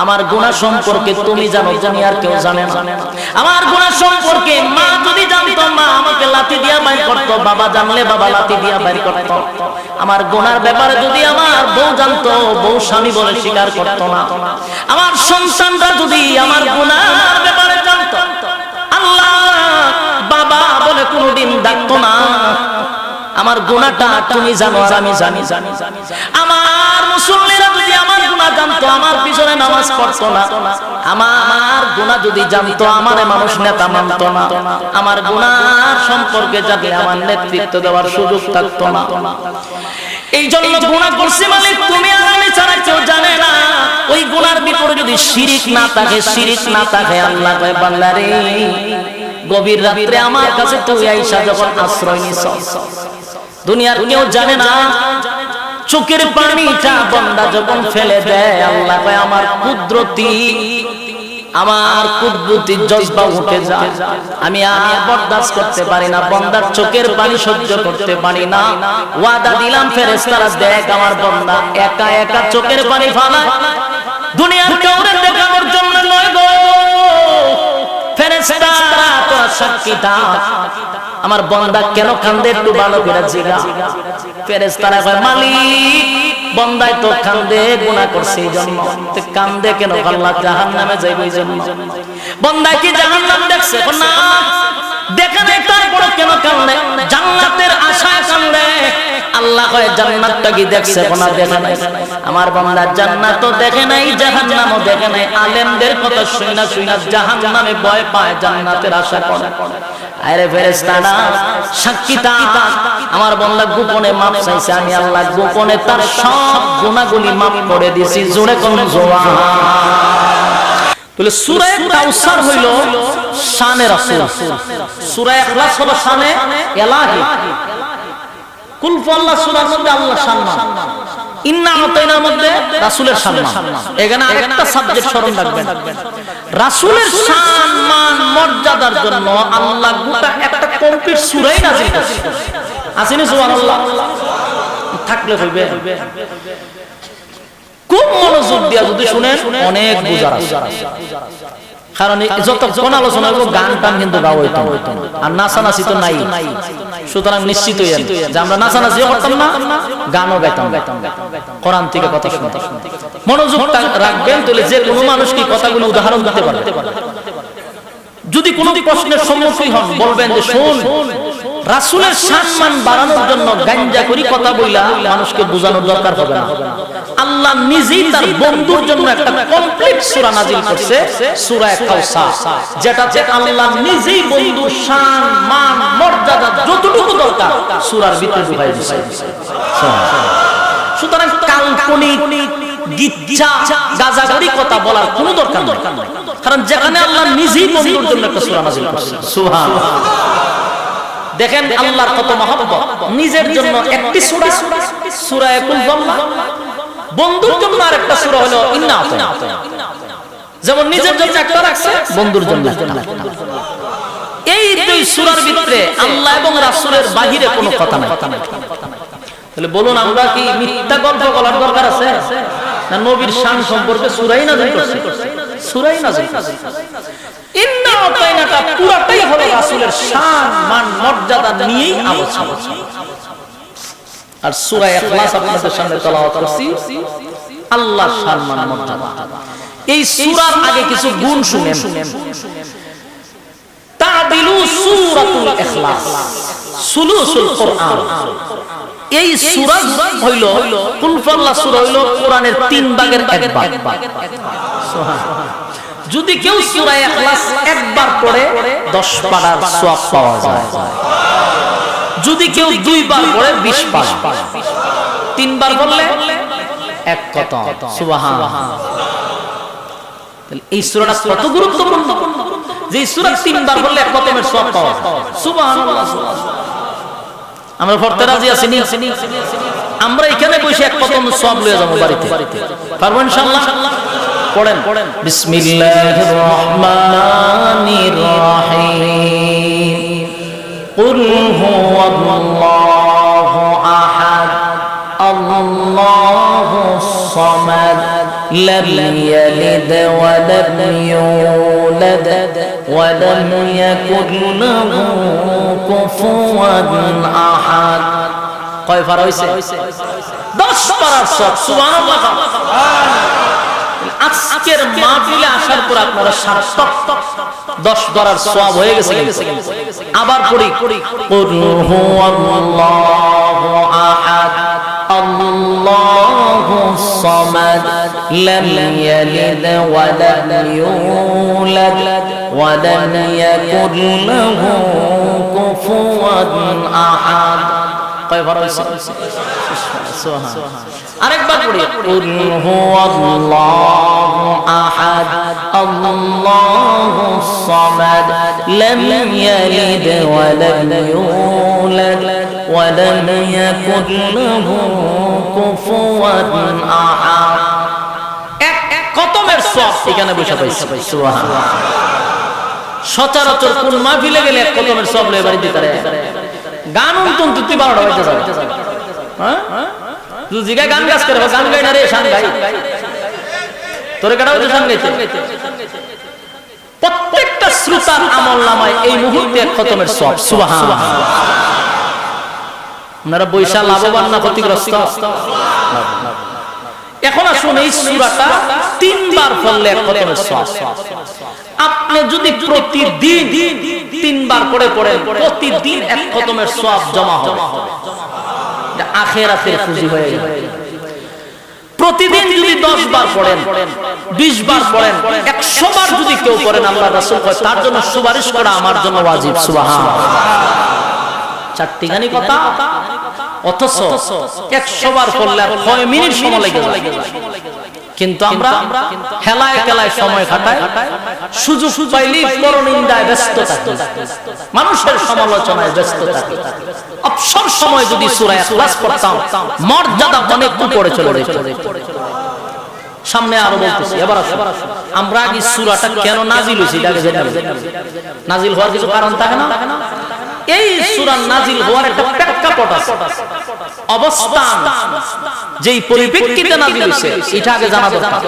আমার গুনাহ সম্পর্কে তুমি জানো, তুমি আর কেউ জানে না। আমার গুনাহ সম্পর্কে মা যদি জানতো, মা আমাকে লাঠি দিয়া বাইর করতো, বাবা জানলে বাবা লাঠি দিয়া বাইর করতো। আমার গুনাহর ব্যাপারে যদি আমার বউ জানতো, বউ স্বামী বলে স্বীকার করতো না। আমার সন্তানরা যদি আমার গুনাহর ব্যাপারে জানতো, আল্লাহ বাবা বলে কোনোদিন ডাকতো না। আমার গুনাহটা তুমি জানো আর আমি জানি। আমার মুসল্লিরা যদি আমার গুনাহ জানতো, আমার পিছনে নামাজ পড়তো না। আমার গুনাহ যদি জানতো, আমারে মানুষ নেতা মানতো না। আমার গুনাহ সম্পর্কে জানলে আমার নেতৃত্ব দেওয়ার সুযোগ থাকতো না। এই জন্য গুনাহ করছি মালিক তুমি আর আমি ছাড়া কেউ জানে না। ওই গুনাহর ভিতরে যদি শিরিক না থাকে, আল্লাহ কয় বান্দা রে, গভীর রাতে আমার কাছে তুই আইসা যখন আশ্রয় নিছ, দুনিয়ার কেউ জানে না, চোখের পানিটা বান্দা যখন ফেলে দেয়, আল্লাহ কয় আমার কুদরতি জজবা উঠে যায়। আমি আর বরদাস্ত করতে পারি না, বান্দার চোখের পানি সহ্য করতে পারি না। ওয়াদা দিলাম ফেরেশতারা, দেখ আমার বান্দা একা একা চোখের পানি ফালায়, দুনিয়ার কাউরে দেখানোর জন্য নয় গো। ফেরেশতারা তোরা সাক্ষী থাক, আমার বান্দা কেন কান্দে একটু ভালো করে জিজ্ঞা। ফেরেশতারা কয় মালিক, বান্দাই তো কান্দে, গুনাহ করছে এই জন্য। তে কান্দে কেন? আল্লাহ জাহান্নামে যাইবে এই জন্য। বান্দা কি জাহান্নাম দেখছে? না দেখে নাই, তারপর কেন কান্দে? জান্নাতের আশায় কান্দে। আল্লাহ কয় জান্নাতটা কি দেখছে? না দেখে নাই। আমার বান্দা জান্নাতও দেখে নাই, জাহান্নামও দেখে নাই। আলেমদের কথা শুইনা জাহান্নামে ভয় পায়, জান্নাতের আশা করে। আরে ফেরেশতারা সাক্ষী থাক, আমার বান্দা গোপনে মাপ চাইছে, আমি আল্লাহ গোপনে তার সব গুনাহগুলি মাফ করে দিয়েছি। জোরে কোন জোয়া। তাহলে সূরা কাউসার হইল শানে রাসূল, সূরা ইখলাস হলো শানে ইলাহি। কুল ফাল্লাহ সূরার মধ্যে আল্লাহর সম্মান, ইন্না আতাইনার মধ্যে রাসূলের সম্মান। এখানে আরেকটা সাবজেক্ট স্মরণ রাখবেন, রাসূলের সম্মান মর্যাদার জন্য আল্লাহ গোটা একটা কমপ্লিট সূরাই নাযিল করেছে। আসেনি সুবহানাল্লাহ? থাকলে হইবে। খুব মনোযোগ দিয়া যদি শুনেন, অনেক বুঝার আছে। কারণ যতক্ষণ আলোচনা করব, গান টান কিন্তু গাওয়া হইতো না, আর নাচানাচি তো নাই। সুতরাং নিশ্চিত হইয়া যে আমরা নাচানাচিও করতাম না, গানও গাইতাম না, কোরআন থেকে কথা শুনতাম। মনোযোগটা রাখবেন, তাহলে যে কোনো মানুষ কি কথাগুলো উদাহরণ দিতে পারবে। যদি কোনো প্রশ্নের সম্মুখীন হন, বলবেন যে শুন, রাসূলের সম্মান বাড়ানোর জন্য গাঞ্জা করি কথা বইলা মানুষকে বোঝানোর দরকার হবে না। আল্লাহ নিজেই তার বন্ধুর জন্য একটা কমপ্লিট সূরা নাযিল করছে, সূরা কাউসার, যেটাতে আল্লাহ নিজেই বন্ধুর সম্মান মর্যাদা যতটুকু দরকার সূরার ভিতরে ঢুকাই দিয়েছে। সুতরাং কাল্পনিক গিচ্ছা গাজাগরি কথা বলার কোনো দরকার নেই, কারণ যেখানে আল্লাহ নিজেই বন্ধুর জন্য একটা সূরা নাযিল করছে। সুবহানাল্লাহ। দেখেন আল্লাহর কত মহব্বত, নিজের জন্য একটি সূরা, সূরা কুল ফাল্লাহ, বন্ধুর জন্য আরেকটা সূরা হলো ইন্না আতাইনা। যেমন নিজের জন্য একটা রাখছে, বন্ধুর জন্য একটা। এই দুই সূরার ভিতরে আল্লাহ এবং রাসূলের বাহিরে কোনো কথা নাই। তাহলে বলুন, আমরা কি মিথ্যা গল্প বলার দরকার আছে? না নবীর শান সম্পর্কে সূরাই নাযিল করছে, সূরাই নাযিল করছে। ইন্না আতাইনাটা পুরোটাই হলো রাসূলের শান মান মর্যাদা নিয়েই আলোচনা। আর সূরা ইখলাস আপনাদের সামনে তেলাওয়াত করছি, আল্লাহর শান মান মর্যাদা। এই সূরার আগে কিছু গুণ শুনেন। তাদিলু সূরাতুল ইখলাস সুলুসুল কোরআন। এই সূরা হইল কুল ফাল্লাহ সূরা হইল কোরআনের 3 ভাগের 1 ভাগ। সুবহানাল্লাহ। যদি কেউ সূরা ইখলাস একবার পড়ে 10 পারার সওয়াব পাওয়া যায়। যদি কেউ 2 বার পড়ে 20 পারা, 3 বার পড়লে 1 কত। সুবহানাল্লাহ। তাহলে এই সূরাটা কত গুরুত্বপূর্ণ যে এই সূরা 3 বার পড়লে 1 কতমের সওয়াব পাওয়া যায়। সুবহানাল্লাহ। আমরা পড়তে রাজি আছি নি? আমরা এখানে বসে 1 কতম সওয়াব লয়ে যাব বাড়িতে, পারবো ইনশাআল্লাহ? পড়েন বিসমিল্লাহির রহমানির রহিম। কুল হুয়াল্লাহু আহাদ আল্লাহুস সামাদ لم يلد ولم يولد ولم يكن له كفوا أحد কয় পারা হইছে 10 পারার সব সুবহানাল্লাহ আজকের মাহফিলে আসার পর আপনারা সার্থক 10 পারার সওয়াব হয়ে গেছে আবার পড়ি কুল হুয়াল্লাহু আহাদ আল্লাহুস সামাদ লাম ইয়ালিদ ওয়া লাম ইউলাদ ওয়া লাম ইয়াকুল লাহু কুফুয়ান আহাদ কয় পারা হইছে আরেকবার পড়ি কুল হুয়াল্লাহু আহাদ আল্লাহুস সামাদ লাম ইয়ালিদ ওয়া লাম ইউলাদ ওয়া লাম ইয়াকুল লাহু কুফুয়ান আহাদ এক খতমের সওয়াব এখানে বসে পাইছি সুবহানাল্লাহ সচরাচর কোন মাহফিলে গেলে এক খতমের সওয়াব লয়ে বাড়ি দিতে পারে গান উনতুন তুই 12টা বাজে যাবে হ্যাঁ তুই জিগা গান গাছ করে গান গাই না রে শান গাই তোরে কাটা হইছে শান গাইতে প্রত্যেকটা শ্রোতার আমলনামায় এই মুহূর্তে এক খতমের সওয়াব সুবহানাল্লাহ আপনারা বৈশা লাভবান না ক্ষতিগ্রস্ত এখন আসুন এই সূরাটা 3 বার পড়লে এক খতমের সওয়াব আপনি যদি প্রতিদিন 3 বার করে পড়েন প্রতিদিন এক খতমের সওয়াব জমা হবে আখিরাতের পুঁজি হয়ে যাবে প্রতিদিন যদি 10 বার পড়েন 20 বার পড়েন 100 বার যদি কেউ পড়েন আল্লাহর রাসূল কয় তার জন্য সুপারিশ করা আমার জন্য ওয়াজিব সুবহানাল্লাহ চারটি গানি কথা অথচ 100 বার পড়লে 6 মিনিট সময় লেগে যায় কিন্তু আমরা হেলায় খেলায় সময় কাটাই সুযোগ পাইলেই পরনিন্দায় ব্যস্ত থাকি মানুষের সমালোচনায় ব্যস্ত থাকি অবসর সময় যদি সূরা ইখলাস পড়তাম মর্যাদা অনেক উপরে চলে যেত সামনে আরো বলতেছি এবার আসুন আমরা আগে সূরাটা কেন নাজিল হইছে এটাকে জেনে নেব নাজিল হওয়ার কিছু কারণ থাকে না এই সূরা নাজিল হওয়ার একটা প্রেক্ষাপট আছে অবস্থান যেই পরিপ্রেক্ষিতে নাজিল হইছে এটা আগে জানা দরকার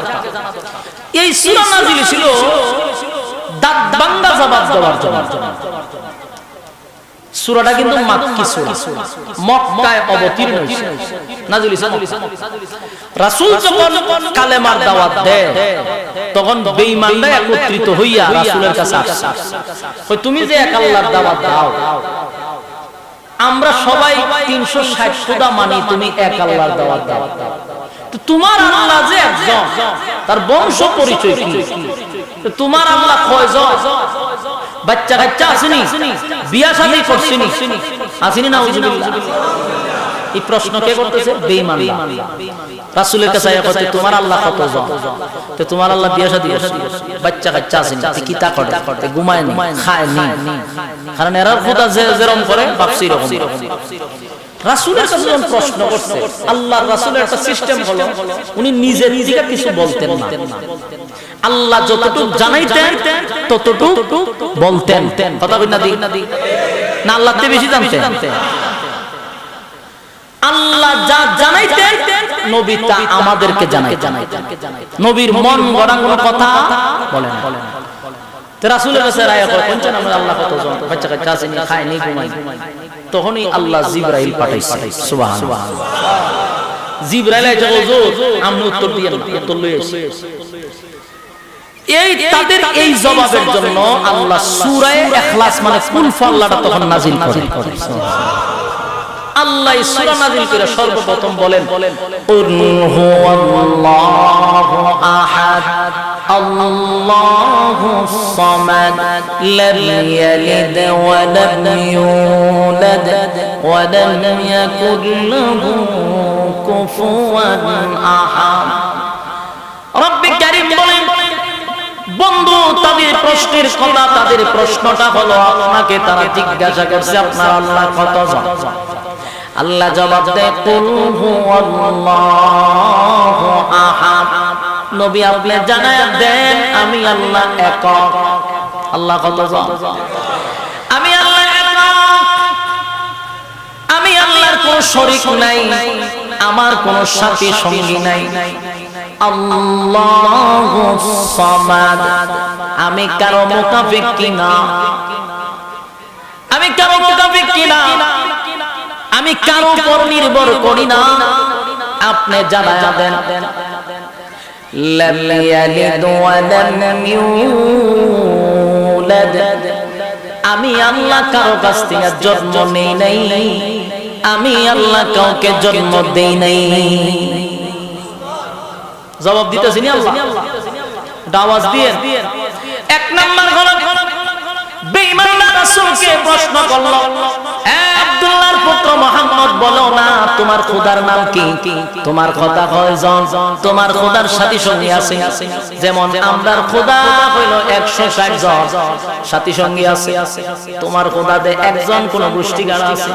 এই সূরা নাজিল ছিল দাঁত ভাঙা জবাব দেওয়ার জন্য সূরাটা কিন্তু মাক্কি সূরা মক্কায় অবতীর্ণ হইছে নাজিল হইছে রাসূল যখন কালেমার দাওয়াত দেয় তখন বেঈমানরা একত্রিত হইয়া রাসূলের কাছে আসে কই তুমি যে এক আল্লাহর দাওয়াত দাও আমরা সবাই 360 খোদা মানি তুমি এক আল্লাহর দাওয়াত দাও তো তোমার আল্লাহ যে একজন তার বংশ পরিচয় কি তো তোমার আল্লাহ কয়জন বাচ্চা কাচ্চা আসেনি বিয়া শাদী করছেনি আসেনি না উজুবিল্লাহ এই প্রশ্ন কে করতেছে বেঈমানরা রাসূলের কাছে আয়া কয় তোমার আল্লাহ কতজন তো তোমার আল্লাহ বিয়া শাদী করছে বাচ্চা কাচ্চা আসেনি কি তা করে ঘুমায় নি খায় নি কারণ এরা খোদা যেরকম করে ভাবছি এরকম রাসূলের কাছে যখন প্রশ্ন করছে আল্লাহর রাসূলের একটা সিস্টেম হলো উনি নিজে নিজে কিছু বলতেন না আল্লাহ যতটুকু জানাইতেন ততটুকু বলতেন কথা বলেন না না আল্লাহ তে বেশি জানতেন আল্লাহ যা জানাইতেন নবী তা আমাদেরকে জানাইতেন নবীর মন গড়া কোনো কথা বলেন তো রাসূলের কাছে রায় করে কোনজন আমরা আল্লাহ কতজন বাচ্চা কাচ্চা আছে নি খায় নি ঘুমায় তখনই আল্লাহ জিবরাইল পাঠাইছে সুবহানাল্লাহ জিবরাইল এসে বলছো আমি উত্তর দিয়েন উত্তর লই আসি এই তাদের এই জবাবের জন্য আল্লাহ সূরা ইখলাস মানে কুল ফাল্লাটা তখন নাজিল করেন আল্লাহ সূরা নাজিল করে সর্বপ্রথম বলেন কুল হুয়াল্লাহু আহাদ আল্লাহুস সামাদ লাম ইয়ালিদ ওয়া লাম ইউলাদ ওয়া লাম ইয়াকুল লাহু কুফুয়ান আহাদ রব্বি কারীম বলেন বন্ধু তাদের প্রশ্নের কথা তাদের প্রশ্নটা হলো আপনাকে তারা জিজ্ঞাসা করছে আপনার আল্লাহ কতজন আল্লাহ জবাব দেয় কুল হুয়াল্লাহু আহাদ নবী আপনি জানায়া দেন আমি আল্লাহ একক আল্লাহ কতজন আমি আল্লাহ একক আমি আল্লাহর কোনো শরীক নাই আমার কোনো সাথী সঙ্গী নাই আল্লাহুস সামাদ। আমি কারো মুনাফিক কিনা, আমি কারো মুনাফিক কিনা, আমি কারো উপর নির্ভর করি না। আপনি জানায়া দেন লাম ইয়ালিদ ওয়া লাম ইউলাদ, আমি আল্লাহ কারো কাছ থেকে জন্ম নেই নাই, আমি আল্লাহ কাউকে জন্ম দেই নাই। জবাব দিতেছি না আল্লাহ, দাওয়াত দিয়ে। এক নাম্বার হলো বেঈমানরা রাসূলকে প্রশ্ন করলো, আব্দুল্লাহর পুত্র মুহাম্মদ, বলো না তোমার খোদার নাম কি? তোমার খোদা কয়জন? তোমার খোদার সাথী সঙ্গী আছে? যেমন আমরার খোদা হইল 160 জন সাথী সঙ্গী আছে, তোমার খোদাতে একজন কোন গোষ্ঠীগাড়া আছে?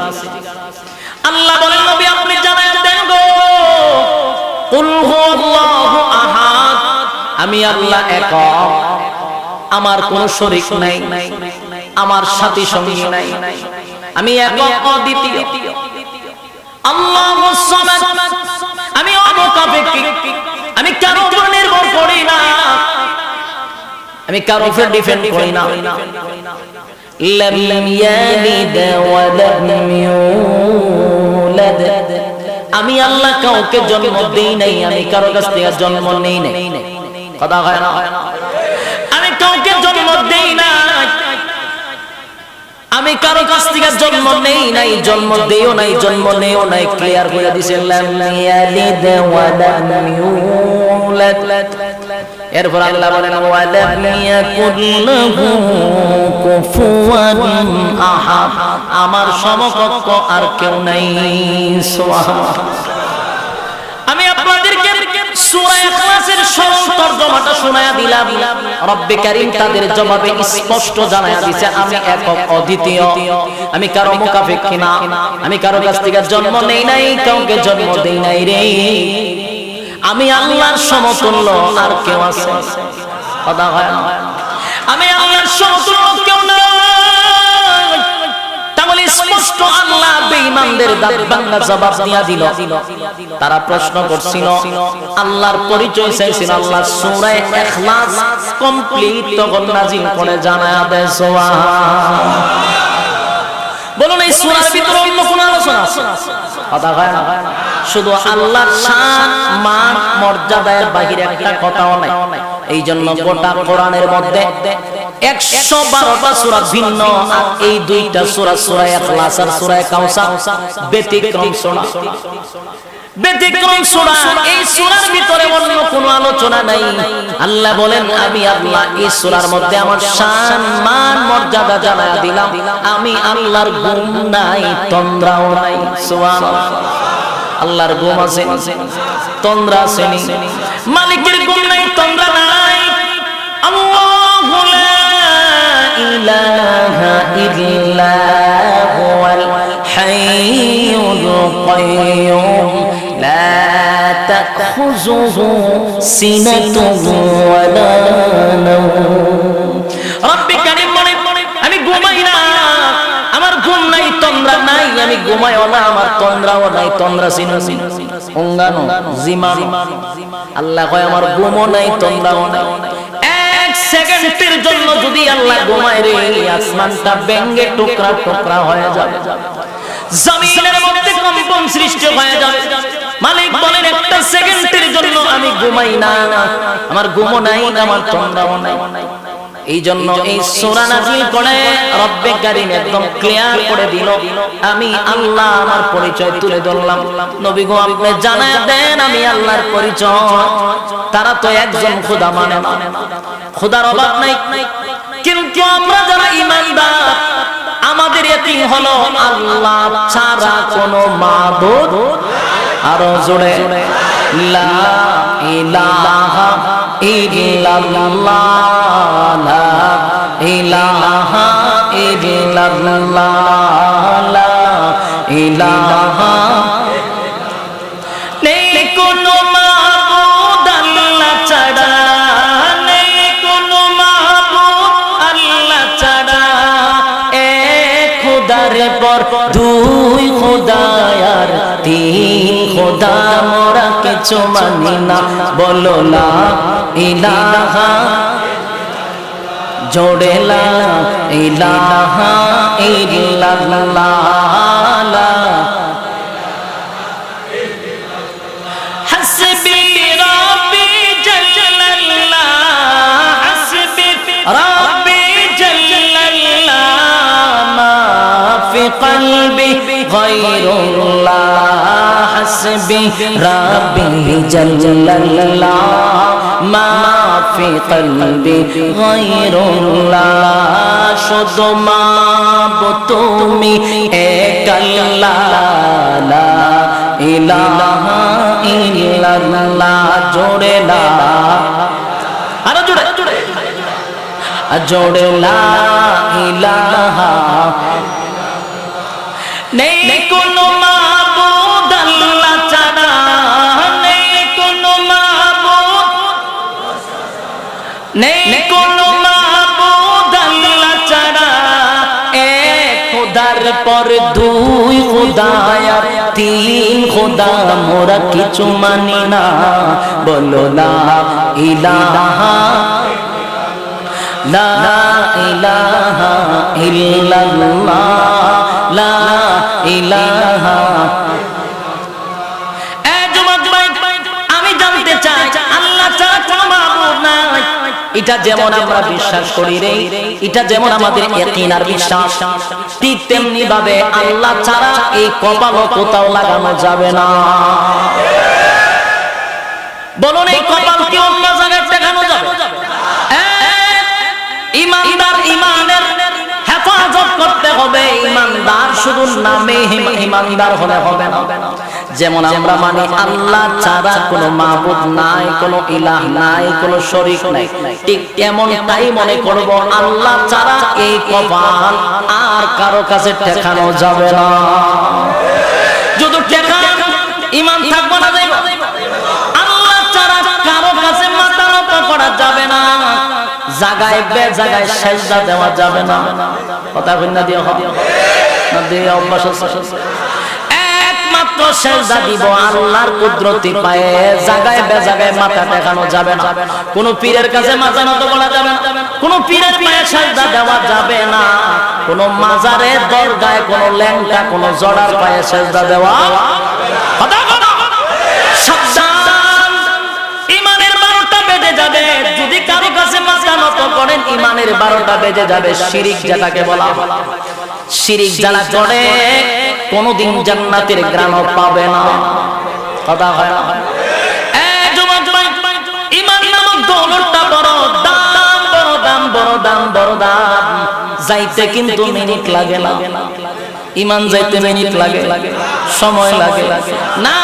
আল্লাহ বলেন নবী আপনি জানাই দেন গো, কুল হুয়াল্লাহু আহাদ, আমি আল্লাহ একক, আমার কোন শরীক নাই, আমার সাথী সঙ্গী নাই, আমি একক অদ্বিতীয়। আল্লাহুস সামাদ, আমি অমুখাপেক্ষী, আমি কারো উপর নির্ভর করি না, আমি কারো উপর ডিপেন্ড করি না। লাম ইয়ালিদ ওয়া লাম ইউলাদ, আমি আল্লাহ কাউকে জন্ম দেই নাই, আমি কারো কাছ থেকে জন্ম নেই নাই। কথা হয় না? আমি কাউকে জন্ম দেই না, আমি কারো কাছ থেকে জন্ম নেই নাই, জন্ম দেও নাই, জন্ম নেও নাই। ক্লিয়ার করে দিছে লাম ইয়ালিদ ওয়া লাম ইউলাদ। এরপর আল্লাহ বলেন ওয়া লাম ইয়াকুল লাহু কুফুয়ান আহাদ, আমার সমকক্ষ আর কেউ নাই। সুবহানাল্লাহ। আমি আপনাদেরকে সূরা ইখলাসের সরল তরজমাটা শোনায়া দিলাম। রব্বে কারীম তাদের জবাবে স্পষ্ট জানায়া দিয়েছে আমি একক অদ্বিতীয়, আমি কারো মুখাপেক্ষী না, আমি কারো কাছ থেকে জন্ম নেই নাই, কাউকে জন্ম দেই নাই রে, আমি আল্লাহর সমতুল্য আর কেউ আছে? কথা হয় না? আমি আল্লাহর সমতুল্য কেউ না। তাহলে স্পষ্ট আল্লাহ বেঈমানদের দাঁত ভাঙা জবাব দিয়া দিল। তারা প্রশ্ন করছিল, আল্লাহর পরিচয় চাইছিল, আল্লাহ সূরা ইখলাস কমপ্লিট তখন নাযিল করে জানায়া দেয় সুবহানাল্লাহ। বলুন এই সূরার ভিতরে অন্য কোন আলোচনা আছে? কথা হয় না? শুধু আল্লাহর শান, মান, মর্যাদার বাহিরে একটা কথাও নাই। এই জন্য গোটা কোরআনের মধ্যে 112টা সূরা ভিন্ন, আর এই দুইটা সূরা, সূরা ইখলাস আর সূরা কাউসার ব্যতিক্রম সূরা। ব্যতিক্রম সূরা, এই সূরার ভিতরে অন্য কোনো আলোচনা নাই। আল্লাহ বলেন আমি আল্লাহ এই সূরার মধ্যে আমার শান, মান, মর্যাদা জানায়া দিলাম। আমি আল্লাহর গুণ নাই, তন্দ্রাও নাই। সুবহানাল্লাহ। আল্লাহর গুণ আছে, তন্দ্রা আছে, মালিকের গুণ নাই, তন্দ্রা নাই। আল্লাহু লা ইলাহা ইল্লা হুয়াল হাইয়ুল কাইয়্যুম লা তাখুযুহু সিনাতুহু ওয়া লা নাওম। রব্বে কারীম বলেন আমি ঘুমাই না, আমার ঘুম নাই, তন্দ্রা নাই, আমি ঘুমাইও না, আমার তন্দ্রাও নাই। তন্দ্রা চিনো? অঙ্গানো, জিমানো। আল্লাহ কয় আমার ঘুমও নাই, তন্দ্রাও নাই। এক সেকেন্ডের জন্য যদি আল্লাহ ঘুমায় রে, আসমানটা ভেঙে টুকরা টুকরা হয়ে যাবে, জমিনের মধ্যে কম্পন সৃষ্টি হয়ে যাবে। মালিক বলেন একটা সেকেন্ডের জন্য আমি ঘুমাই না, আমার ঘুমও নাই, আমার তন্দ্রাও নাই। এই জন্য এই সূরা নাযিল করে রব্বে কারীম একদম ক্লিয়ার করে দিল আমি আল্লাহ, আমার পরিচয় তুলে ধরলাম। নবী গো আপনি জানায়া দেন আমি আল্লাহর পরিচয়। তারা তো একজন খোদা মানে না, খোদার অভাব নাই, কিন্তু আমরা যারা ঈমানদার আমাদের ইয়াকিন হলো আল্লাহ ছাড়া কোনো মাবুদ, আরো জোরে লা ইলাহা ইল্লাল্লাহ, লা ইলাহা ইল্লাল্লাহ, লা ইলাহা। নেই কোনো মাবুদ আল্লাহ ছাড়া, নেই কোনো মাবুদ আল্লাহ ছাড়া, এক খোদার পর দুই খোদা আর তিন খোদা মোরা কিছু মানি না, বলো লা ইলাহা, জোরে লা ইলাহা ইল্লাল্লাহ। হাসবি রাব্বি জাল্লাল্লাহ, হাসবি রাব্বি জাল্লাল্লাহ, মা ফি কলবি গায়রুল্লাহ, হাসবি রাব্বি জাল্লাল্লাহ, মা ফি কলবি গায়রুল্লাহ। শুধু মাবুদ তুমি এক আল্লাহ, লা ইলাহা ইল্লাল্লাহ, জোরে লা, আরো জোরে জোরে লা ইলাহা, নেই কোনো মাবুদ আল্লাহ ছাড়া, নেই কোনো মাবুদ, নেই কোনো মাবুদ আল্লাহ ছাড়া, এক খোদার পর দুই খোদা আর তিন খোদা মোরা কিছু মানি না, বলো লা ইলাহা, লা ইলাহা ইল্লাল্লাহ, লা ইলাহা। আমি জানতে চাই আল্লাহ ছাড়া কোনো মাবুদ নাই, এটা যেমন আমরা বিশ্বাস করি রে, এটা যেমন আমাদের ইয়াকিন আর বিশ্বাস, ঠিক তেমনি ভাবে আল্লাহ ছাড়া এই কপালও কোথাও লাগানো যাবে না। বলুন এই কপাল কি অন্য জায়গায় দেখানো যাবে? ইমানদার ইমানের হেফাজত করতে হবে, ইমানদার শুধু নামে ইমানদার হলে হবে না। যেমন আমরা মানি আল্লাহ ছাড়া কোনো মাবুদ নাই, কোনো ইলাহ নাই, কোনো শরীক নাই, ঠিক তেমন তাই মনে করব আল্লাহ ছাড়া এই কপাল আর কারো কাছে ঠেকানো যাবে না। যদি ঠেকান ঈমান থাকবে না, আল্লাহ ছাড়া কারো কাছে মাথা নত করা যাবে না, জায়গায় বে জায়গায় সেজদা দেওয়া যাবে না। কথা কইনা দিও না দিয়ে অভ্যাস আছে, একমাত্র সেজদা দিব আল্লাহর কুদরতি পায়ে, জায়গায় বে জায়গায় মাথা দেখানো যাবে না, কোন পীরের কাছে মাথা নত করা যাবে না, কোন পীরের পায়ে সেজদা দেওয়া যাবে না, কোন মাজারে দরগায় কোন ল্যাংটা কোন জড়ার পায়ে সেজদা দেওয়া। কথা বলো সাবধান, ইমানের 12টা বেজে যাবে যদি কারো কাছে মাথা নত করেন, ইমানের 12টা বেজে যাবে। শিরিক যেটাকে বলা, শিরিক যারা করে কোনদিন জান্নাতের ঘ্রাণও পাবে না। কথা হয় না? এই যুবক ভাই, ঈমান নামক দৌলতটা বড় দাম, বড় দাম, বড় দাম, বড় দাম। যাইতে কিন্তু মিনিট লাগে না, ঈমান যাইতে মিনিট লাগে, সময় লাগে না,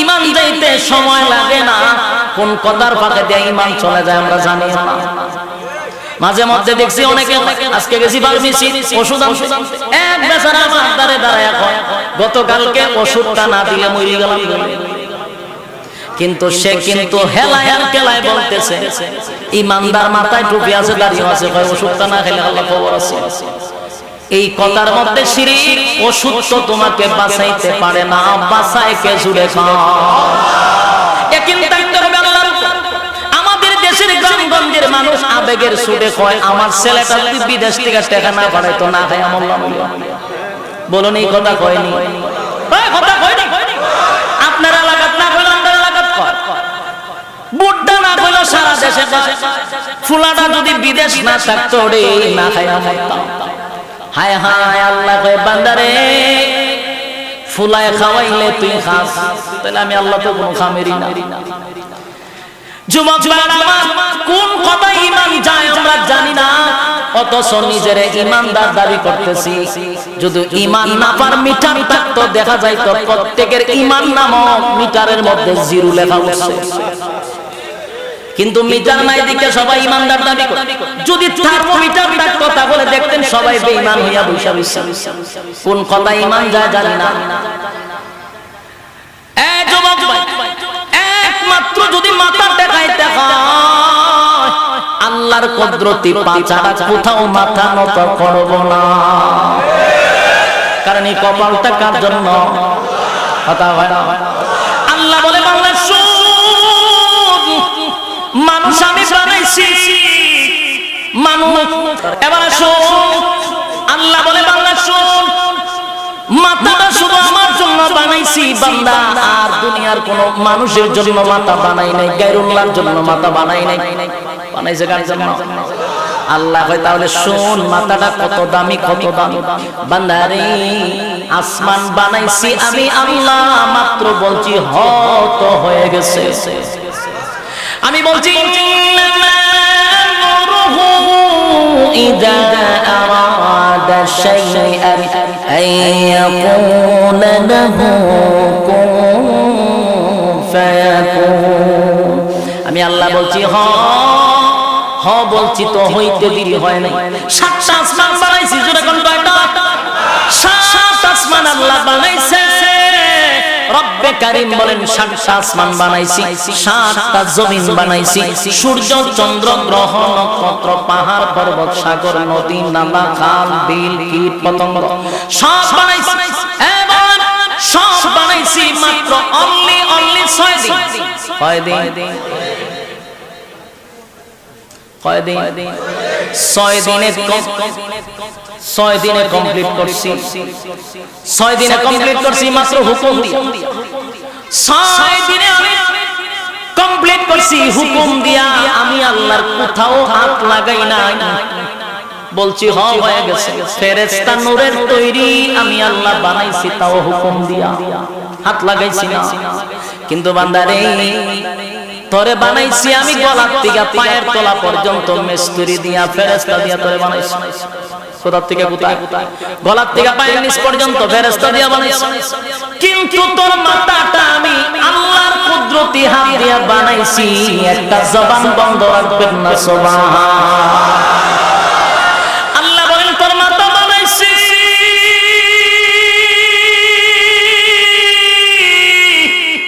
ঈমান যাইতে সময় লাগে না। কোন কথার ফাঁকে দিয়ে ঈমান চলে যায় আমরা জানি না। মাঝে মধ্যে দেখছি অনেকে, আজকে গেছি ফার্মেসি ওষুধ আনতে, এক বেচারা আমার দ্বারে দাঁড়ায় গতকালকে ওষুধটা না দিলে মরে গেলাম, কিন্তু সে কিন্তু হেলায় আর কেলায় বলতেছে ইমানদার মাথায় টুপি আছে, দাঁড়িয়ে আছে, ওষুধটা না খেলে আল্লাহ খবর আছে। এই কথার মধ্যে শিরিক। ওষুধ তো তোমাকে বাঁচাইতে পারে না, বাঁচায় কে জুড়ে খাও। আমাদের দেশের গ্রামগঞ্জের মানুষ আবেগের সুরে কয় আমার ছেলেটা যদি বিদেশ থেকে টাকা না পারে তো না খায় আমল। বলুন এই কথা কয়নি? কথা কয়নি? আপনার এলাকাত না কইলে আমাদের এলাকাত কয়, বুড্ডা না কইলো সারা দেশে কয়, ফুলাটা যদি বিদেশ না থাকতো রে না খায় আমল। হায় হায়, আল্লাহ কয় বান্দারে ফুলায় খাওয়াইলে তুই খাস, তাহলে আমি আল্লাহ তো কোনো খামেরই না। যুবক ভাইরা আমার, কোন কথা ঈমান যায় আমরা জানি না, অথচ নিজের ঈমানদার দাবি করতেছি। যদি ঈমান নাম্বার মিটার থাকতো দেখা যাইতো প্রত্যেকের ঈমান নামক মিটারের মধ্যে জিরো লেখা আছে, কিন্তু মিটার নাই দিকে সবাই ঈমানদার দাবি করে। যদি থার্মোমিটার থাকতো তাহলে দেখতেন সবাই বেঈমান হইয়া বৈশা বৈশা। কোন কথা ঈমান যায় জানি না। এই যুবক ভাই, একমাত্র যদি মাথা দেখাইতে হয় আল্লাহর কুদরতি পাছাড়া কোথাও মাথা নত করব না। কারণ এই কপালটা কার জন্য? কথা হয় না। আল্লাহ বলে বাংলা শোন, মানুষ আমি বানাইছি, মানুষ এবার শোন, আল্লাহ বলে বাংলা শোন, মাথাটা শুধু আমার জন্য বানাইছি বান্দা, আর দুনিয়ার কোন মানুষের জন্য মাথা বানাই নাই, গায়রুল্লাহর জন্য মাথা বানাই নাই। বানাইছে কার জন্য? আল্লাহ কয় তাহলে শোন, মাথাটা কত দামি, কত দামি বান্দারে, আসমান বানাইছি আমি আল্লাহ, মাত্র বলছি হত হয়ে গেছে। আমি বলছি ইদা আরাদা শাইআন আইয়াকুনা লাহু কুন ফায়াকুন। আমি আল্লাহ বলছি হ বলছি তো হইতে দেরি হয় নাই। সাতটা আসমান বানাইছি, জোরে কোন কয়টা? সাত আসমান আল্লাহ বানাইছে। রব্বে কারীম বলেন সাতটা আসমান বানাইছি, সাতটা জমিন বানাইছি, সূর্য চন্দ্র গ্রহ নক্ষত্র পাহাড় পর্বত সাগর নদী নালা খাল বিল কীট পতঙ্গ সব বানাইছি। এবং সব বানাইছি মাত্র অনলি 6 দিন। কয় দিন? 6 দিনে কমপ্লিট করছি। 6 দিনে কমপ্লিট করছি মাত্র হুকুম দিয়া। 6 দিনে আমি কমপ্লিট করছি হুকুম দিয়া। আমি আল্লাহর কোথাও হাত লাগাই নাই, বলছি হয়ে গেছে। ফেরেশতা নূরের তৈরি আমি আল্লাহ বানাইছি, তাও হুকুম দিয়া, হাত লাগাইছি না। কিন্তু বান্দারে তোরে বানাইছি আমি গলার থেকে পায়ের তলা পর্যন্ত মিস্ত্রি দিয়া ফেরেশতা দিয়া তোরে বানাইছি। কোথা থেকে কোথায়? গলার থেকে পায়ের নিচ পর্যন্ত ফেরেশতা দিয়া বানাইছি। কিন্তু তোর মাথাটা আমি আল্লাহর কুদরতি হাত দিয়া বানাইছি। একটা জবান বন্ধ রাখবেন না, সুবহান। আল্লাহ বলেন তোর মাথা বানাইছি,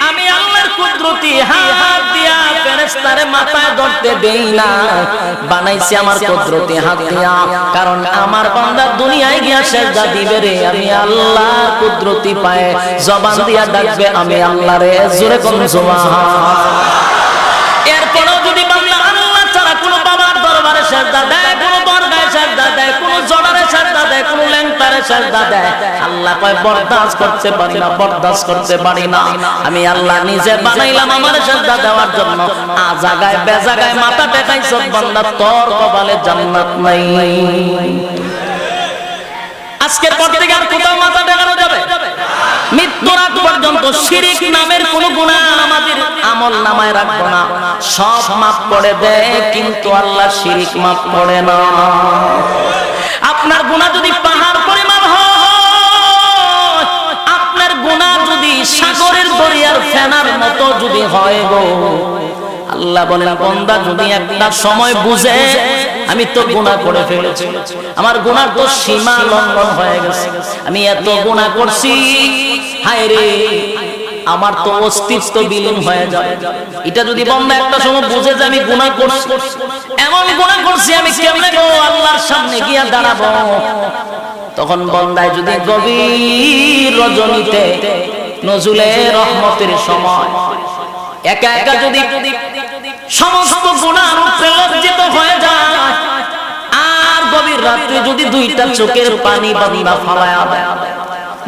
আমি আল্লাহর কুদরতি হাত দিয়া ফেরেশতারে মাথায় ধরতে দেই না, বানাইছি আমার কুদরতি হাত দিয়া। কারণ আমার বান্দা দুনিয়ায় গিয়া সেজদা দিবে রে, আমি আল্লাহর কুদরতি পায়ে জবান দিয়া ডাকবে আমি আল্লাহরে, জোরে কোন সুবহান। এরপরও যদি বান্দা আল্লাহ ছাড়া কোনো বাবার দরবারে সেজদা দেয়, কোনো দরগায় সেজদা দেয়, কোনো জড়ারে সেজদা দেয়, কোনো ল্যাংটারে সেজদা দেয়, আল্লাহ কয় বরদাস্ত করতে পারি না, বরদাস্ত করতে পারি না। আমি আল্লাহ নিজে বানাইলাম আমার সেজদা দেওয়ার জন্য। জায়গায় বেজাগায় মাথা টেকাইছ বান্দা, তোর কপালে জান্নাত নাই। আজকের পর থেকে আর কোথাও মাথা টেকানো যাবে? মৃত্যুর আগ পর্যন্ত শিরিক নামের কোন গুনাহ আমাদের আমল নামায় রাখবো না। সব মাফ করে দেয়, কিন্তু আল্লাহ শিরিক মাফ করে না। আপনার গুনাহ যদি পাহাড় পরিমাণ হয়, আপনার গুনাহ যদি সাগরের দরিয়ার ফেনার মতো যদি হয় গো, আল্লাহ বলেন বান্দা যদি একটা সময় বুঝে আমি তো গুনাহ করে ফেলেছি, আমার গুনার তো সীমা লঙ্ঘন হয়ে গেছে, আমি এত গুনাহ করছি, হায় রে আমার তো অস্তিত্ব বিলীন হয়ে যাবে। এটা যদি বান্দা একটা সময় বুঝে যে আমি গুনাহ করছি, এমন গুনাহ করছি, আমি কেমনে গো আল্লাহর সামনে গিয়া দাঁড়াবো, তখন বান্দায় যদি গভীর রজনীতে নজুলের রহমতের সময় একা একা যদি সমস্ত গুনাহ উপরে লজ্জিত হয়ে যায়, আর গভীর রাতে যদি দুইটা চোখের পানি বান্দা ফালায়া দেয়,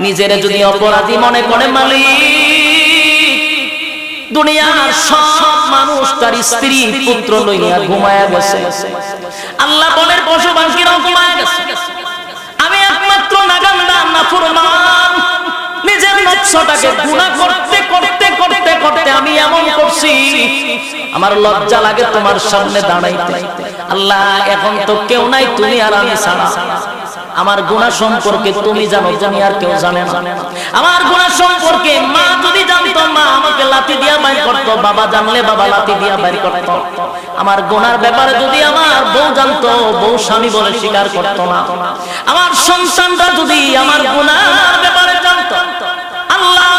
নিজের যদি অপরাধী মনে করে, মালিক দুনিয়ার সব মানুষ তার স্ত্রী পুত্র লইয়া ঘুমায়া গেছে, আল্লাহ বলেন পশু পাখিরাও ঘুমায়া গেছে, আমি একমাত্র নাগান্দা নাফরমান নিজের নফসটাকে গুনাহ করতে করতে করতে করতে আমি এমন করছি, আমার লজ্জা লাগে তোমার সামনে দাঁড়াইতে। আল্লাহ এখন তো কেউ নাই, তুমি আর আমি ছাড়া। আমার গুনাহ সম্পর্কে তুমি জানো, তুমি আর কেউ জানে না। আমার গুনাহ সম্পর্কে মা যদি জানতো, মা আমাকে লাথি দিয়া বাইর করতো, বাবা জানলে বাবা লাথি দিয়া বাইর করতো। আমার গুনার ব্যাপারে যদি আমার বউ জানতো, বউ স্বামী বলে স্বীকার করতো না। আমার সন্তানরা যদি আমার গুনার ব্যাপারে জানতো, আল্লাহ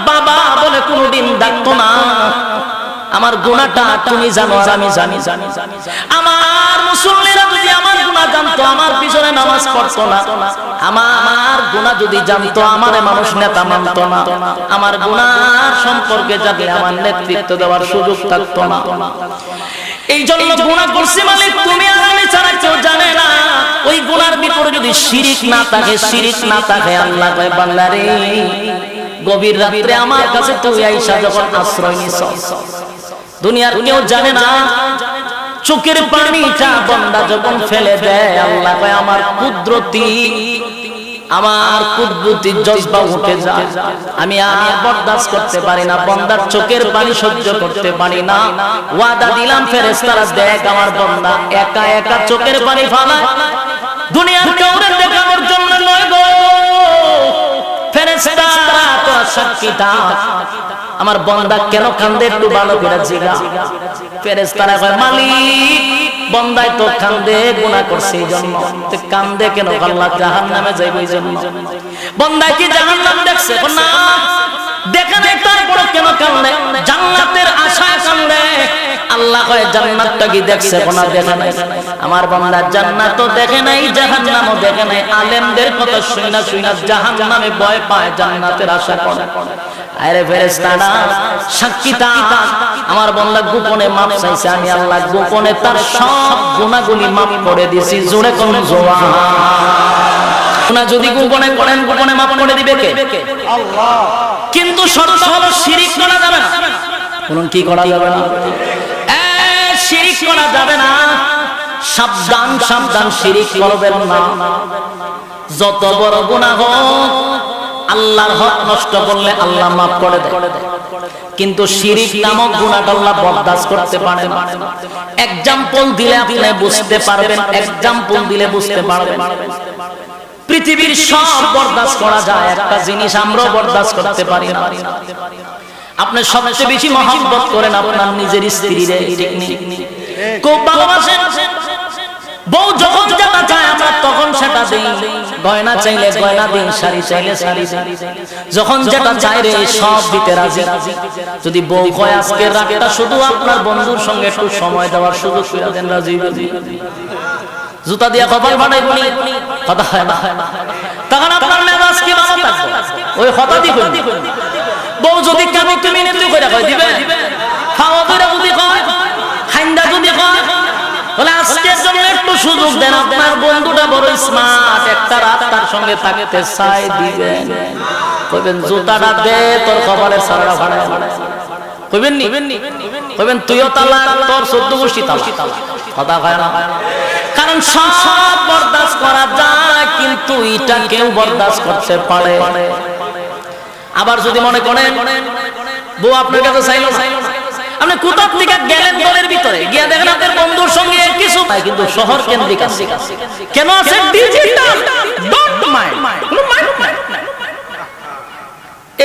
বাবা বলে কোনদিন ডাকতো না। আমার গুনাহটা তুমি জানো আর আমি জানি। আমার মুসল্লিরা যদি আমার গুনাহ জানতো আমার পিছনে নামাজ পড়তো না, আমার গুনাহ যদি জানতো আমারে মানুষ নেতা মানতো না, আমার গুনার সম্পর্কে যাতে আমার নেতৃত্ব দেওয়ার সুযোগ থাকতো না। এই জন্য গুনাহ করছি মালিক তুমি আর আমি ছাড়া কেউ জানে না। ওই গুনার ভিতরে যদি শিরিক না থাকে, শিরিক না থাকে, আল্লাহ কয় বান্দা রে গভীর রাতে আমার কাছে তুই আইসা যখন আশ্রয় নিছ, দুনিয়ার কেউ জানে না চোখের পানিটা বান্দা যখন ফেলে দেয়, আল্লাহ কয় আমার কুদরতি আমার কুদরতি জজবা উঠে যায়, আমি আর বরদাস্ত করতে পারি না, বান্দার চোখের পানি সহ্য করতে পারি না। ওয়াদা দিলাম ফেরেশতারা দেখ আমার বান্দা একা একা চোখের পানি ফালায়, দুনিয়ার কাউরে দেখানোর জন্য নয় গো, ফেরেশতারা তোরা সাক্ষী থাক আমার বান্দা কেন কান্দে একটু ভালো করে জিগা। ফেরেশতারা কয় মালিক বান্দাই তো কান্দে গুনাহ করছে এই জন্য, তে কান্দে কেন? আল্লাহ জাহান্নামে যাইবে এই জন্য। বান্দা কি জাহান্নাম দেখছে? না দেখে নাই, তারপর কেন কান্দে? জান্নাতের আশায় কান্দে। আল্লাহ কয় জান্নাতটা কি দেখছে? না দেখে নাই। আমার বান্দা জান্নাতও দেখে নাই, জাহান্নামও দেখে নাই, আলেমদের কথা শুইনা শুইনা জাহান্নামে ভয় পায়, জান্নাতের আশা করে। আরে ফেরেশতারা সাক্ষী থাক আমার বান্দা গোপনে মাপ চাইছে, আমি আল্লাহ গোপনে তার সব গুনাহগুলি মাফ করে দিয়েছি। জোরে কোন জোয়া না, যদি গোপনে করেন গোপনে মাফ করে দিবে কে? আল্লাহ। কিন্তু শর্ত হলো শিরিক করা যাবে না। বলুন কি করা যাবে না? শিরিক করা যাবে না। সাবধান সাবধান, শিরিক করবেন না। যত বড় গুনাহ হোক আল্লাহর হক নষ্ট করলে আল্লাহ মাফ করে দেয়, কিন্তু শিরিক নামক গুনাহটা আল্লাহ বরদাস্ত করতে পারে না। এক্সাম্পল দিলে আপনি বুঝতে পারবেন, এক্সাম্পল দিলে বুঝতে পারবেন। পৃথিবীর সব বরদাস্ত করা যায়, একটা জিনিস আমরাও বরদাস্ত করতে পারি না। আপনি সবচেয়ে বেশি মহব্বত করেন আপনার নিজের স্ত্রীরে, ঠিক নেই? খুব ভালোবাসেন, বউ যখন যেটা চায় আমরা তখন সেটা দেই, গয়না চাইলে গয়না দিই, শাড়ি চাইলে শাড়ি দিই, যখন যেটা চাই রে সব দিতে রাজি। যদি বউ কয় আজকে রাতটা শুধু আপনার বন্ধুর সঙ্গে একটু সময় দেওয়ার সুযোগ করে দেন, রাজি। জুতা দিয়া কপাল বানাইব নি, কথা হয় না, তখন আপনার মেজাজ কি ভালো থাকবে? ওই কথা দিবেন। বউ যদি কেমন তুমি নেত্রী করে কয় দিবে, খাওয়া করে যদি কয়, খাইন্দা যদি কয়, বলে আজকের জন্য একটু সুযোগ দেন, আপনার বন্ধুটা বড় স্মার্ট, একটা রাত তার সঙ্গে থাকতে চাই, দিবেন। কইবেন জুতাটা দে তোর কপালের সারাটা ভাড়া, কইবেন নি? কইবেন তুইও তালাক, তোর 14 গোষ্ঠী তালাক, কথা হয় না। কারণ সব বরদাস্ত করা যায়, কিন্তু এটা কেউ বরদাস্ত করতে পারে। আবার যদি মনে করেন বউ আপনার কাছে চাইলো, আপনি কোথা থেকে গেলেন দলের ভিতরে গিয়া দেখেন আপনার বন্ধুর সঙ্গে কিছু নাই, কিন্তু শহর কেন্দ্রিক আছে, কেন আছে? Digital dot mind.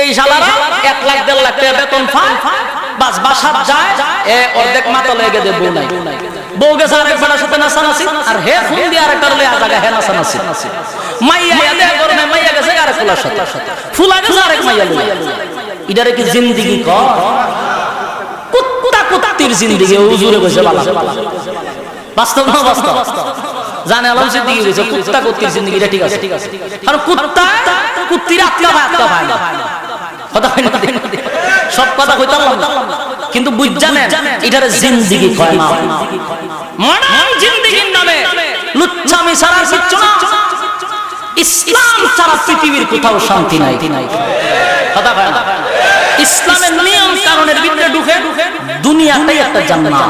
এই শালারা 1 লাখ 1.5 লাখ টাকা বেতন পায়, বাস বাসা যায়, অর্ধেক মাথা লেগে দেব বউ নাই, বউ গেছে আরেক বেটার সাথে নাচানাচি, আর হে ফোন দিয়ে আরেকটা লয়ে আজাগা হে নাচানাচি, মাইয়া দেয়া গরমে মাইয়া গেছে আরেক ফুলার সাথে, ফুলা গেছে আরেক মাইয়া লইয়া। এটারে কি জিন্দেগি কর? কুত্তা কুত্তির জিন্দেগি। হুজুরে কইছে বাবা, বাস্তব না বাস্তব? জানে আলম সিদ্দিকী কইছে কুত্তা কুত্তির জিন্দেগি, এটা ঠিক আছে। কারণ কুত্তা কুত্তির আত্মা ভাই না, কথা হয় না, সব কথা কইতাম না, কিন্তু বুঝ জানেন এটারে জিন্দেগি কয় না। মডার্ন জিন্দেগির নামে লুচ্ছামি ছাড়া কিচ্ছু না। ইসলাম ছাড়া পৃথিবীর কোথাও শান্তি নাই, কথা হয় না। ইসলামের নিয়ম কারণের ভিতরে ঢুকে দুনিয়াটাই একটা জান্নাত।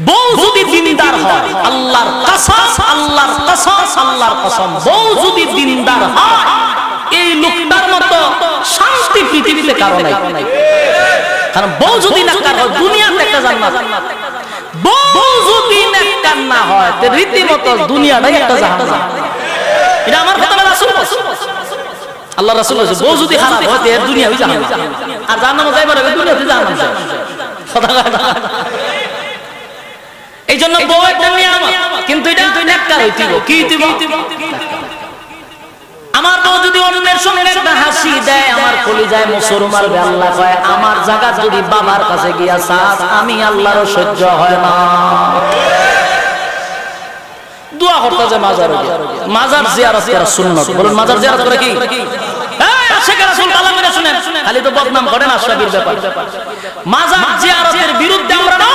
বউ যদি দিনদার হয়, আল্লাহর কসম, আল্লাহর কসম, আল্লাহর কসম, বউ যদি দিনদার হয়, এই লোকটার মতো শান্তি পৃথিবীতে কারো নাই। কারণ বউ যদি নেককার হয়, দুনিয়াতে একটা জান্নাত। বউ যদি নেককার না হয়, তে রীতিমতো দুনিয়াটাই একটা জাহান্নাম। এটা আমার কথা না, রাসূল বলেছেন। আল্লাহ রাসূল বলেছেন বউ যদি খারাপ হয়, তে দুনিয়া হই জাহান্নাম, আর জাহান্নামে যাইবার আগে দুনিয়াতে জাহান্নাম যায়। কথা কথা। এই জন্য বউ একটা নিয়ামত, কিন্তু এটা নেককার হইতে হবে। কি হইতে হবে? আমার বউ যদি অন্যের সঙ্গে একটা হাসি দেয়, আমার কলিজায় মোচড় মারবে। আল্লাহ কয় আমার জায়গা যদি বাবার কাছে গিয়া চাস, আমি আল্লাহরও সহ্য হয় না। দোয়া করতে যায় মাজার জিয়ারত করা সুন্নাত। বলুন মাজার জিয়ারত করে কি? এই আশিক রাসূল ভালো করে শুনেন, খালি তো বদনাম করেন আশরাফির ব্যাপার। মাজার জিয়ারতের বিরুদ্ধে আমরা না,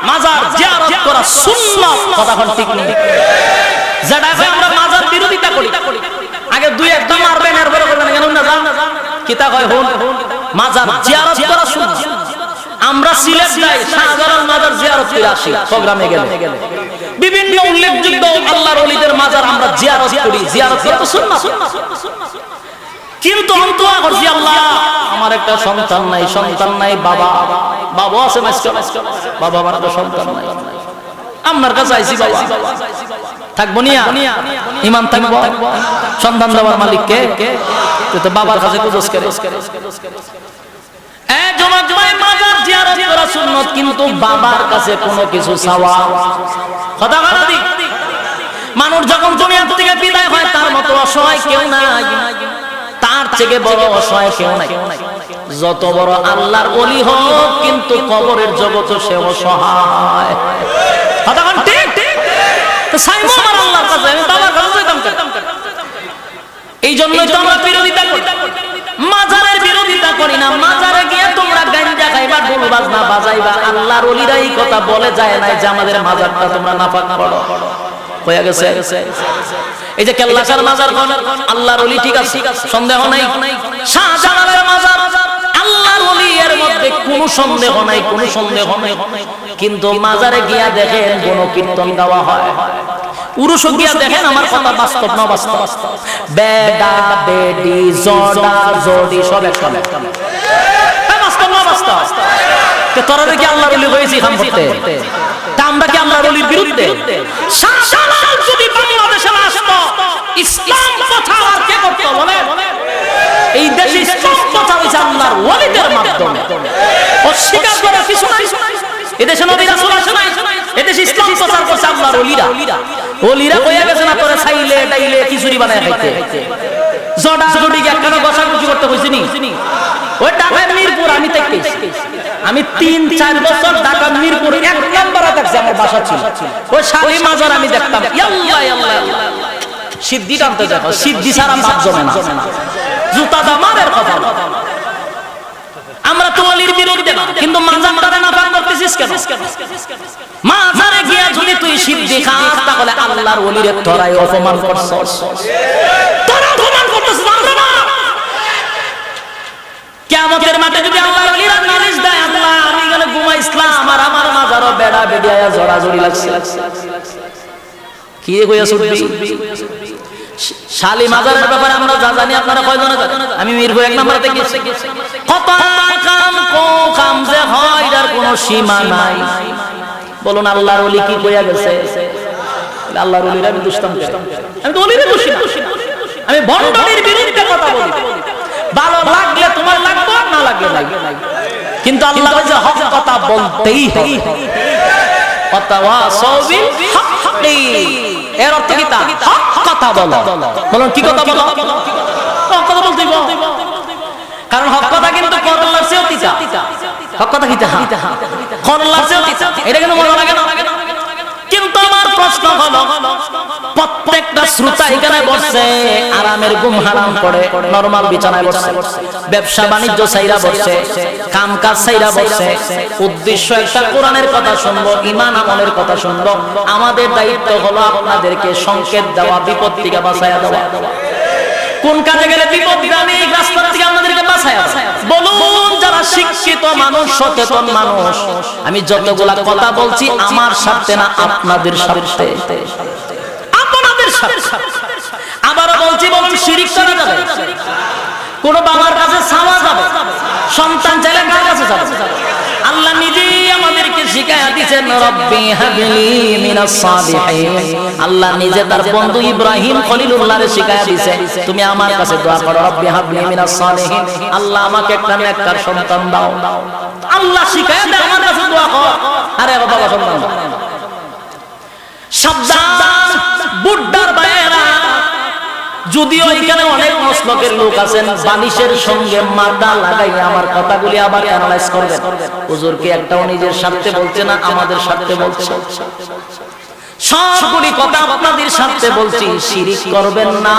মাজার জিয়ারত করা সুন্নাত, কথা কোন ঠিক নেই। যেটা আমরা মাজার বিরোধিতা করি, আগে দুই একটা মারবেন এরপরে বলবেন কেন না জান কিতা কয় হুন মাজার জিয়ারত করা সুন্নাত। আমরা সিলেট যাই, শাহজালাল মাজার জিয়ারত করে আসি, প্রোগ্রামে গেলে বিভিন্ন উল্লেখযোগ্য আল্লাহর ওলিদের মাজার আমরা জিয়ারত করি, জিয়ারত করা তো সুন্নাত। কিন্তু আমি দোয়া করছি, আল্লাহ আমার একটা সন্তান নাই, বাবা আছে বাবা আমার একটা সন্তান নাই, আপনার কাছে আইছি বাবা, থাকবো নিয়া ইমান থাকবো, সন্তান দেওয়ার মালিক কে? তুই তো বাবার কাছে কুজস করে। কিন্তু বাবার কাছে কোনো কিছু চাওয়া, মানুষ যখন দুনিয়া থেকে বিদায় হয় তার মতো অসহায় কেউ নাই, তার থেকে বড় অসহায় কেউ নাই। যত বড় আল্লাহর ওলি হোক, কিন্তু কবরের জগতে সে অসহায়। এই জন্যই তো আমরা বিরোধিতা করি, মাজারের বিরোধিতা করি না। মাজারে গিয়ে তোমরা গাঞ্জা খাইবা, ঢোল বাজনা বাজাইবা, আল্লাহর ওলিরা এই কথা বলে যায় নাই যে আমাদের মাজারটা তোমরা নাপাক করো, হয়ে গেছে। এই যে কেল্লাকার মাজার আল্লাহর ওলি, ঠিক আছে, সন্দেহ নাই। শাহজালালের মাজার আল্লাহর ওলি, এর মধ্যে কোনো সন্দেহ নাই, কোনো সন্দেহ নাই। কিন্তু মাজারে গিয়া দেখেন কোন কীর্তন গাওয়া হয়, উরুস গিয়া দেখেন, আমার কথা বাস্তব না বাস্তব, বেডা বেডি জডা জডি সব একসাথে, বাস্তব না বাস্তব। তোরা দেখি আল্লাহর ওলি হয়েছি খাম করতে, তা আমরা কি আল্লাহর ওলির বিরুদ্ধে? শাহজালাল যদি বাংলাদেশে আসতো, ইসলাম প্রচার আর কে করতো বলে? এই দেশে ইসলাম প্রচার হইছে আল্লাহর ওলিদের মাধ্যমে। অস্বীকার করার কিছু নাই। এদেশে নবী রাসূল আসে নাই, এদেশে ইসলাম প্রচার করছে আল্লাহর ওলিরা কইয়া গেছে না তোরে চাইলে ডাইলে খিচুড়ি বানায় খাইতে, জডা জডি কে কেন গসাগুসি করতে কইছিনি? ওই ঢাকা মিরপুর আমি দেখতেছি, আমি ৩-৪ বছর ঢাকা মিরপুর ১ নম্বরে থাকছি, আমার বাসা ছিল ওই শালি মাজার, আমি দেখতাম আল্লাহ আল্লাহ সিদ্ধি টানতে দেখো, সিদ্ধি ছাড়া বাপ জমে না, জুতা দামারের কথা। আমরা তো ওলির বিরুদ্ধে না, কিন্তু মাজারটারে না পাক করতেছিস কেন? মাজারে গিয়া যদি তুই সিদ্ধি খাস, তাহলে আল্লাহর ওলিরে তোরাই অপমান করছস, তোরা অপমান করতেছিস, আমরা না। কিয়ামতের মাঠে যদি আল্লাহর ওলিরা নালিশ দেয়, আল্লাহ আমি গেলে ঘুমাইছিলাম আর আমার মাজারও বেড়া বেড়িয়া জড়াজড়ি লাগছে, কি কইয়া শুনবি? শালি মাজারের ব্যাপারে আমরা যা জানি আপনারা কয়জন জানেন? আমি মিরপুর ১ নম্বরে থেকে কত কাম যে হয়, এর কোনো সীমা নাই। বলুন আল্লাহর ওলি কি কইয়া গেছে? আল্লাহর ওলিরা আমি দুষ্টাম করি, আমি তো ওলিরে দোষী না, আমি ভণ্ডামির বিরুদ্ধে কথা বলি। ভালো লাগলে তোমার লাগবে, না লাগলে লাগবে, কিন্তু আল্লাহ যে হক কথা বলতেই হবে। ওয়াতাওয়াসাউ বিল হাক্কি, এর অর্থ কি? তা হক কথা বলো। বলুন কি কথা বলো? হক কথা বলতেই হবে, কারণ হক কথা কিন্তু করলার চেয়েও তিতা। হক কথা কিতা? করলার চেয়েও তিতা। এটা কিন্তু মনে লাগে না। কিন্তু আমার প্রশ্ন হলো, প্রত্যেকটা শ্রোতা এখানে বসে আরামের ঘুম হারাম করে, নরমাল বিছানায় বসে, ব্যবসা বাণিজ্য চাইরা বসে, কাম কাজ চাইরা বসে, উদ্দেশ্য একটা কোরআনের কথা শুনবো, ঈমান আমলের কথা শুনবো। আমাদের দায়িত্ব হলো আপনাদেরকে সংকেত দেওয়া, বিপদ থেকে বাঁচায়া দেওয়া। কোন কাজে গেলে বিপদগামী রাস্তা থেকে আমাদেরকে বাঁচায়া বলুন। যারা শিক্ষিত মানুষ, সচেতন মানুষ, আমি যতগুলা কথা বলছি আমার স্বার্থে না, আপনাদের স্বার্থে, আপনাদের স্বার্থে। আবারও বলছি, বলুন শিরিক করা যাবে? কোন বাবার কাছে চাওয়া যাবে? সন্তান চাইলে কার কাছে যাবে? আল্লাহ নিজেই আমাদেরকে শিখায়া দিয়েছেন, রব্বি হাবলি মিনাস সালিহিন। আল্লাহ নিজে তার বন্ধু ইব্রাহিম খলিলুল্লাহরে শিখায়া দিয়েছে, তুমি আমার কাছে দোয়া করো, রব্বি হাবলি মিনাস সালিহিন, আল্লাহ আমাকে একটা নেককার সন্তান দাও। আল্লাহ শিখায়া দেয় আমার কাছে দোয়া কর। আরে বাবা সন্তান দাও। সাবধান বুড্ডার ভাইয়েরা, যদিও এখানে অনেক মসলকের লোক আছেন, বালিশের সঙ্গে মাদা লাগাই আমার কথাগুলি আবার অ্যানালাইজ করবেন। হুজুর কি একটাও নিজের স্বার্থে বলছে না, আমাদের স্বার্থে বলছে? সবগুলি কথা আপনাদের সাথে বলছি, শিরিক করবেন না।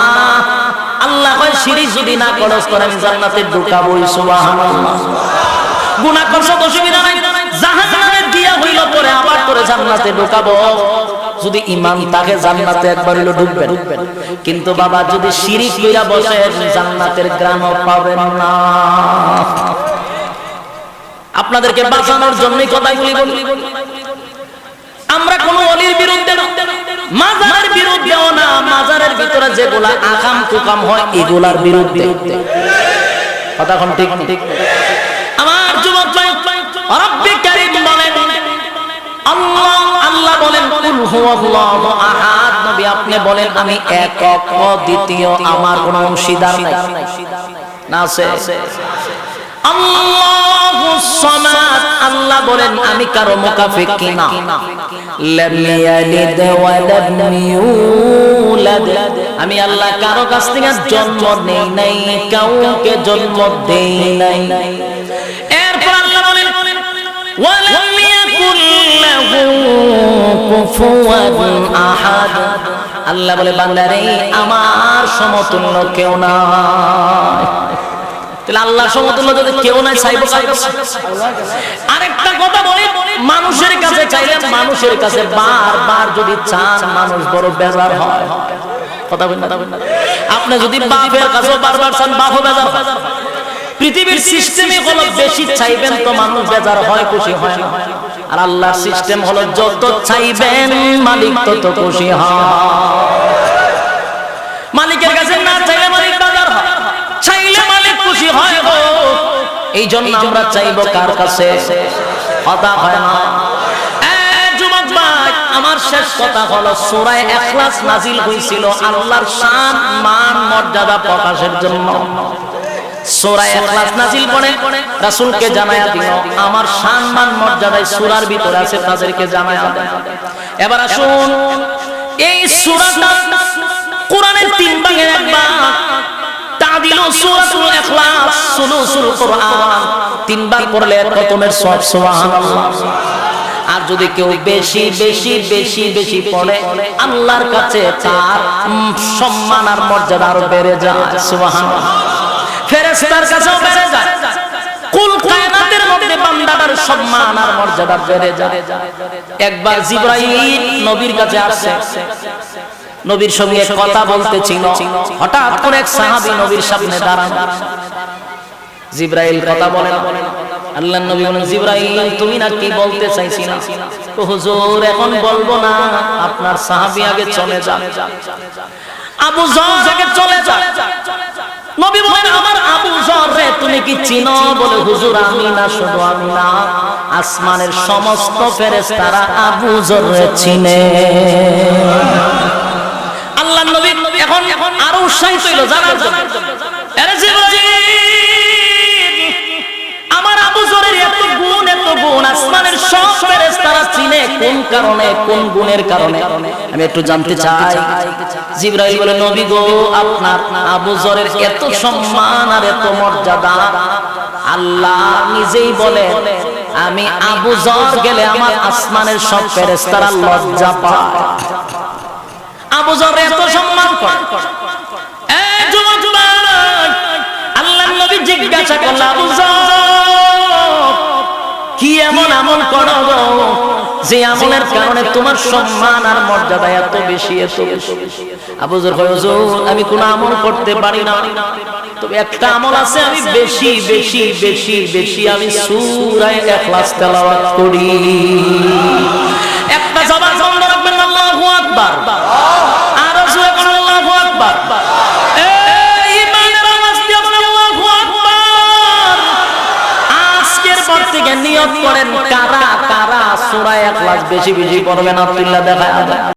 আল্লাহ কয় শিরিক যদি না করস করেন জান্নাতে ঢুকাবই। সুবহানাল্লাহ। গুনাহ করছ অসুবিধা নাই, জাহান্নামে দিয়া হইল পরে আবার তোরে জান্নাতে ঢুকাবো। যদি ঈমান থাকে জান্নাতে একবার হইলো ঢুকবেন, কিন্তু বাবা যদি শিরিক কইরা বসেন জান্নাতের গ্রামও পাবেন না। আপনাদেরকে বাঁচানোর জন্যই কথাগুলি বলি। আমরা কোন ওলির বিরুদ্ধে না, মাজারের বিরুদ্ধেও না, মাজারের ভিতরে যেগুলা আকাম কুকাম হয় এগুলার বিরুদ্ধে। কথা কোন ঠিক ঠিক? আমার যুবক ভাই, রব্বি কারীম বলেন, আল্লাহ আল্লাহ বলেন কুল হুয়াল্লাহু আহাদ। নবী আপনি বলেন আমি একক দ্বিতীয়, আমার কোনো অংশীদার নাই। না আছে? আল্লাহুস সামাদ, আল্লাহ বলেন আমি কারো মুকাফিকি না। লাম ইয়ালিদ ওয়া লাম ইউলাদ, আমি আল্লাহ কারো কাছ থেকে জন্ম নেই নাই, কাউকে জন্ম দেই নাই। এরপর আল্লাহ বলেন ওয়া লাম ইয়াকুল লাহু কুফুওয়ান আহাদ, আল্লাহ বলে বান্দারে আমার সমতুল্য কেউ নাই। আল্লাহ সমতুল্য যদি কেউ নাই চাইবো। আরেকটা কথা বলি, মানুষের কাছে চাইলে মানুষের কাছে বারবার যদি চান মানুষ বড় বেজার হয়। কথা বলেন না? আপনি যদি বাপের কাছে বারবার চান বাপও বেজার হয়। পৃথিবীর সিস্টেমে হলো বেশি চাইবেন তো মানুষ বেজার হয়, খুশি হয় না। আর আল্লাহর সিস্টেম হলো যত চাইবেন মালিক তত খুশি হয়। মালিকের কাছে না চাইলে মালিক বেজার হয়, চাইলে মালিক খুশি হয় গো। এই জন্য আমরা চাইবো কার কাছে? কথা হয় না। যুবক ভাই, আমার শেষ কথা হলো সূরা ইখলাস নাজিল হয়েছিল আল্লাহর শান মান মর্যাদা প্রকাশের জন্য। সূরা ইখলাস নাজিল করে রাসূলকে জানায়া দিল আমার শান মান মর্যাদা সূরার ভিতরে আছে, তাদেরকে জানায়া দেন। এবার আসুন, এই সূরাটা কোরআনের 3 ভাগের এক ভাগ। তাদিলু সূরাতুল ইখলাস সুলুসুল কোরআন, 3 বার পড়লে খতমের সওয়াব। সুবহানাল্লাহ। আর যদি কেউ বেশি বেশি বেশি বেশি পড়ে আল্লাহর কাছে তার সম্মান আর মর্যাদা আরো বেড়ে যায়। সুবহানাল্লাহ। ফেরেশতার কাছেও বেড়ে যায়, কুল কায়নাতের মধ্যে বান্দার সম্মান আর মর্যাদা বেড়ে যায়। একবার জিবরাইল নবীর কাছে আসছে, নবীর সঙ্গে কথা বলতেছিল। হঠাৎ করে এক সাহাবী নবীর সামনে দাঁড়ান। জিবরাইল কথা বলেন, আল্লাহর নবী বলেন জিবরাইল তুমি না কি বলতে চাইছিলা? তো হুজুর এখন বলবো না, আপনার সাহাবী আগে চলে যান, আবু যর আগে চলে যান। নবী বলেন আমার আবু যর রে তুমি কি চিনো? বলে হুজুর আমি না, শুধু আমি না, আসমানের সমস্ত ফেরেশতারা আবু যর রে চিনে। আল্লাহর নবী এখন আরো উৎসাহিত হইল জানার জন্য। আরে জিবরাইল, আমার আবু যরের এত গুণ আসমানের সব ফেরেশতারা চিনে, কোন কারণে, কোন গুণের কারণে আমি একটু জানতে চাই। জিবরাইল বলে নবী গো, আপনার আবু যরের এত সম্মান আর এত মর্যাদা আল্লাহ নিজেই বলে আমি আবু যর গেলে আমার আসমানের সব ফেরেশতারা লজ্জা পায়। আবু যর এত সম্মান করে। এই যুবক ভাই, আল্লাহর নবী জিজ্ঞাসা করলেন আবু যর কি এমন আমল করো যে আমলের কারণে তোমার সম্মান আর মর্যাদা এত বেশি এত বেশি? আবু যর কয় হুজুর আমি কোন আমল করতে পারি না, তবে একটা আমল আছে আমি বেশি বেশি বেশি বেশি আমি সূরা ইখলাস তেলাওয়াত করি। একটা জবান বন্ধ রাখবেন, আল্লাহু আকবার। আরো জোরে বলুন আল্লাহু আকবার। এই ইমানের আওয়াজ দিয়ে বলুন আল্লাহু আকবার। আজকের পর থেকে নিয়ত করেন কারা কারা সূরা ইখলাস বেশি বেশি পড়বেন। আব্দুল্লাহ দেখা